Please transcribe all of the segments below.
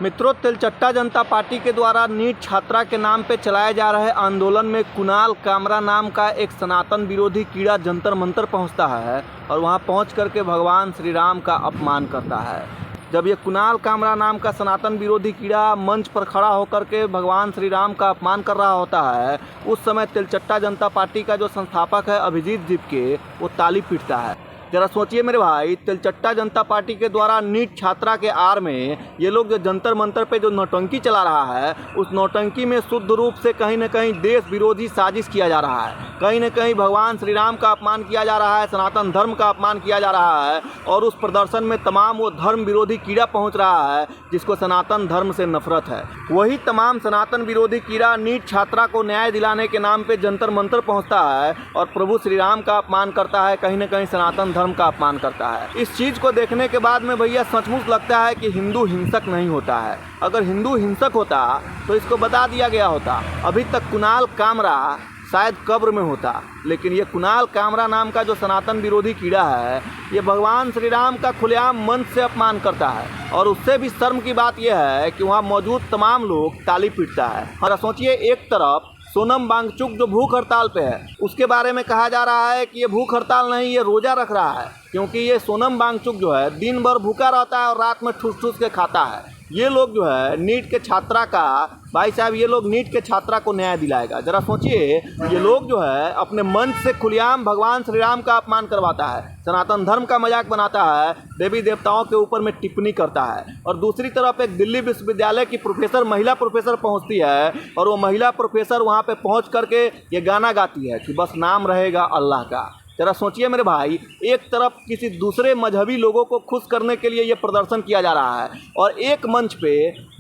मित्रों, तेलचट्टा जनता पार्टी के द्वारा नीट छात्रा के नाम पे चलाए जा रहे आंदोलन में कुणाल कामरा नाम का एक सनातन विरोधी कीड़ा जंतर मंतर पहुंचता है और वहां पहुंच करके भगवान श्री राम का अपमान करता है। जब ये कुणाल कामरा नाम का सनातन विरोधी कीड़ा मंच पर खड़ा होकर के भगवान श्री राम का अपमान कर रहा होता है, उस समय तेलचट्टा जनता पार्टी का जो संस्थापक है अभिजीत दीपके, वो ताली पीटता है। जरा सोचिए मेरे भाई, तेलचट्टा जनता पार्टी के द्वारा नीट छात्रा के आड़ में ये लोग जो जंतर मंतर पे जो नौटंकी चला रहा है, उस नौटंकी में शुद्ध रूप से कहीं न कहीं देश विरोधी साजिश किया जा रहा है। कहीं न कहीं भगवान श्री राम का अपमान किया जा रहा है, सनातन धर्म का अपमान किया जा रहा है और उस प्रदर्शन में तमाम वो धर्म विरोधी कीड़ा पहुंच रहा है जिसको सनातन धर्म से नफरत है। वही तमाम सनातन विरोधी कीड़ा नीट छात्रा को न्याय दिलाने के नाम पे जंतर मंतर पहुंचता है और प्रभु श्री राम का अपमान करता है, कहीं न कहीं सनातन धर्म का अपमान करता है। इस चीज को देखने के बाद में भैया सचमुच लगता है कि हिंदू हिंसक नहीं होता है। अगर हिंदू हिंसक होता तो इसको बता दिया गया होता। अभी तक कुणाल कामरा शायद कब्र में होता, लेकिन ये कुणाल कामरा नाम का जो सनातन विरोधी कीड़ा है, ये भगवान श्री राम का खुलेआम मंच से अपमान करता है। और उससे भी शर्म की बात यह है कि वहाँ मौजूद तमाम लोग ताली पीटता है। और सोचिए, एक तरफ सोनम वांगचुक जो भूख हड़ताल पे है, उसके बारे में कहा जा रहा है कि ये भूख हड़ताल नहीं, ये रोज़ा रख रहा है, क्योंकि ये सोनम वांगचुक जो है दिन भर भूखा रहता है और रात में ठूस ठूस के खाता है। ये लोग जो है नीट के छात्रा का, भाई साहब, ये लोग नीट के छात्रा को न्याय दिलाएगा। जरा सोचिए, ये लोग जो है अपने मंच से खुलेआम भगवान श्री राम का अपमान करवाता है, सनातन धर्म का मजाक बनाता है, देवी देवताओं के ऊपर में टिप्पणी करता है। और दूसरी तरफ एक दिल्ली विश्वविद्यालय की प्रोफेसर, महिला प्रोफेसर पहुंचती है और वो महिला प्रोफेसर वहां पे पहुंच करके ये गाना गाती है कि बस नाम रहेगा अल्लाह का। जरा सोचिए मेरे भाई, एक तरफ किसी दूसरे मजहबी लोगों को खुश करने के लिए ये प्रदर्शन किया जा रहा है और एक मंच पे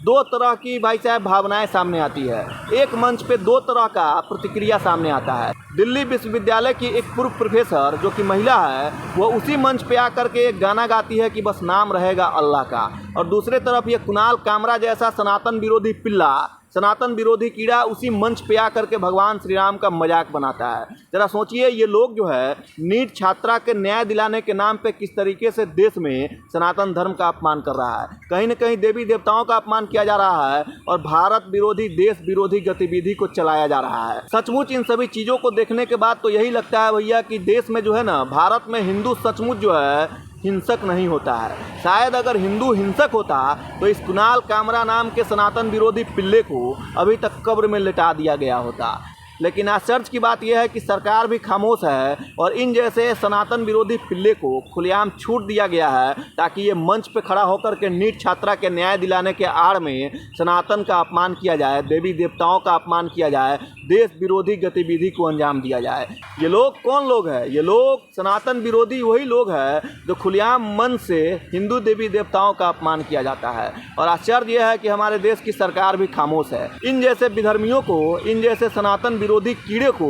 दो तरह की, भाई साहब, भावनाएं सामने आती है। एक मंच पे दो तरह का प्रतिक्रिया सामने आता है। दिल्ली विश्वविद्यालय की एक पूर्व प्रोफेसर जो कि महिला है, वो उसी मंच पे आकर के एक गाना गाती है कि बस नाम रहेगा अल्लाह का। और दूसरे तरफ ये कुणाल कामरा जैसा सनातन विरोधी पिल्ला, सनातन विरोधी कीड़ा उसी मंच पे आकर के भगवान श्री राम का मजाक बनाता है। जरा सोचिए, ये लोग जो है नीट छात्रा के न्याय दिलाने के नाम पे किस तरीके से देश में सनातन धर्म का अपमान कर रहा है, कहीं न कहीं देवी देवताओं का अपमान किया जा रहा है और भारत विरोधी, देश विरोधी गतिविधि को चलाया जा रहा है। सचमुच इन सभी चीज़ों को देखने के बाद तो यही लगता है भैया कि देश में जो है ना, भारत में हिंदू सचमुच जो है हिंसक नहीं होता है। शायद अगर हिंदू हिंसक होता तो इस कुणाल कामरा नाम के सनातन विरोधी पिल्ले को अभी तक कब्र में लिटा दिया गया होता। लेकिन आश्चर्य की बात यह है कि सरकार भी खामोश है और इन जैसे सनातन विरोधी पिल्ले को खुलेआम छूट दिया गया है ताकि ये मंच पे खड़ा होकर के नीट छात्रा के न्याय दिलाने के आड़ में सनातन का अपमान किया जाए, देवी देवताओं का अपमान किया जाए, देश विरोधी गतिविधि को अंजाम दिया जाए। ये लोग कौन लोग हैं? ये लोग सनातन विरोधी वही लोग हैं जो खुलेआम मन से हिंदू देवी देवताओं का अपमान किया जाता है। और आश्चर्य यह है कि हमारे देश की सरकार भी खामोश है। इन जैसे विधर्मियों को, इन जैसे सनातन विरोधी कीड़े को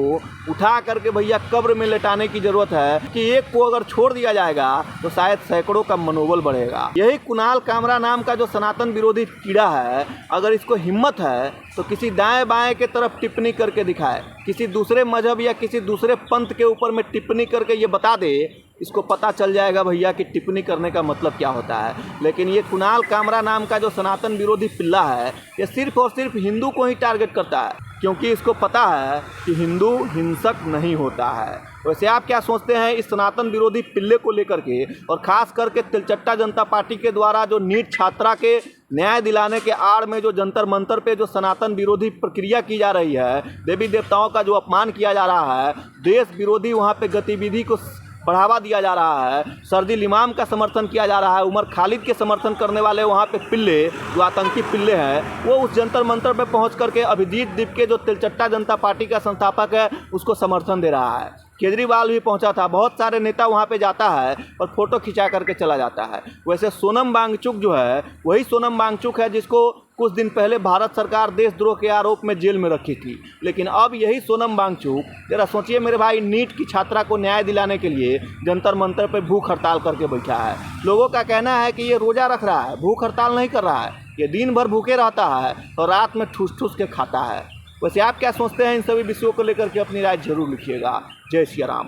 उठा करके भैया कब्र में लेटाने की जरूरत है कि एक को अगर छोड़ दिया जाएगा तो शायद सैकड़ों का मनोबल बढ़ेगा। यही कुणाल कामरा नाम का जो सनातन विरोधी कीड़ा है, अगर इसको हिम्मत है तो किसी दाएं बाएं के तरफ टिप्पणी करके दिखाए, किसी दूसरे मजहब या किसी दूसरे पंथ के ऊपर में टिप्पणी करके ये बता दे, इसको पता चल जाएगा भैया कि टिप्पणी करने का मतलब क्या होता है। लेकिन ये कुणाल कामरा नाम का जो सनातन विरोधी पिल्ला है, ये सिर्फ और सिर्फ हिंदू को ही टारगेट करता है, क्योंकि इसको पता है कि हिंदू हिंसक नहीं होता है। वैसे आप क्या सोचते हैं इस सनातन विरोधी पिल्ले को लेकर के, और ख़ास करके तेलचट्टा जनता पार्टी के द्वारा जो नीट छात्रा के न्याय दिलाने के आड़ में जो जंतर मंतर पे जो सनातन विरोधी प्रक्रिया की जा रही है, देवी देवताओं का जो अपमान किया जा रहा है, देश विरोधी वहाँ पे गतिविधि को बढ़ावा दिया जा रहा है, शर्जील इमाम का समर्थन किया जा रहा है, उमर खालिद के समर्थन करने वाले वहाँ पे पिल्ले, जो आतंकी पिल्ले हैं, वो उस जंतर मंतर पे पहुँच करके अभिजीत दीपके जो तेलचट्टा जनता पार्टी का संस्थापक है उसको समर्थन दे रहा है। केजरीवाल भी पहुंचा था, बहुत सारे नेता वहां पे जाता है और फोटो खिंचा करके चला जाता है। वैसे सोनम वांगचुक जो है, वही सोनम वांगचुक है जिसको कुछ दिन पहले भारत सरकार देशद्रोह के आरोप में जेल में रखी थी। लेकिन अब यही सोनम वांगचुक, जरा सोचिए मेरे भाई, नीट की छात्रा को न्याय दिलाने के लिए जंतर मंतर पर भूख हड़ताल करके बैठा है। लोगों का कहना है कि ये रोज़ा रख रहा है, भूख हड़ताल नहीं कर रहा है, ये दिन भर भूखे रहता है और रात में ठूस ठूस के खाता है। वैसे आप क्या सोचते हैं इन सभी विषयों को लेकर के? अपनी राय जरूर लिखिएगा। जय श्री राम।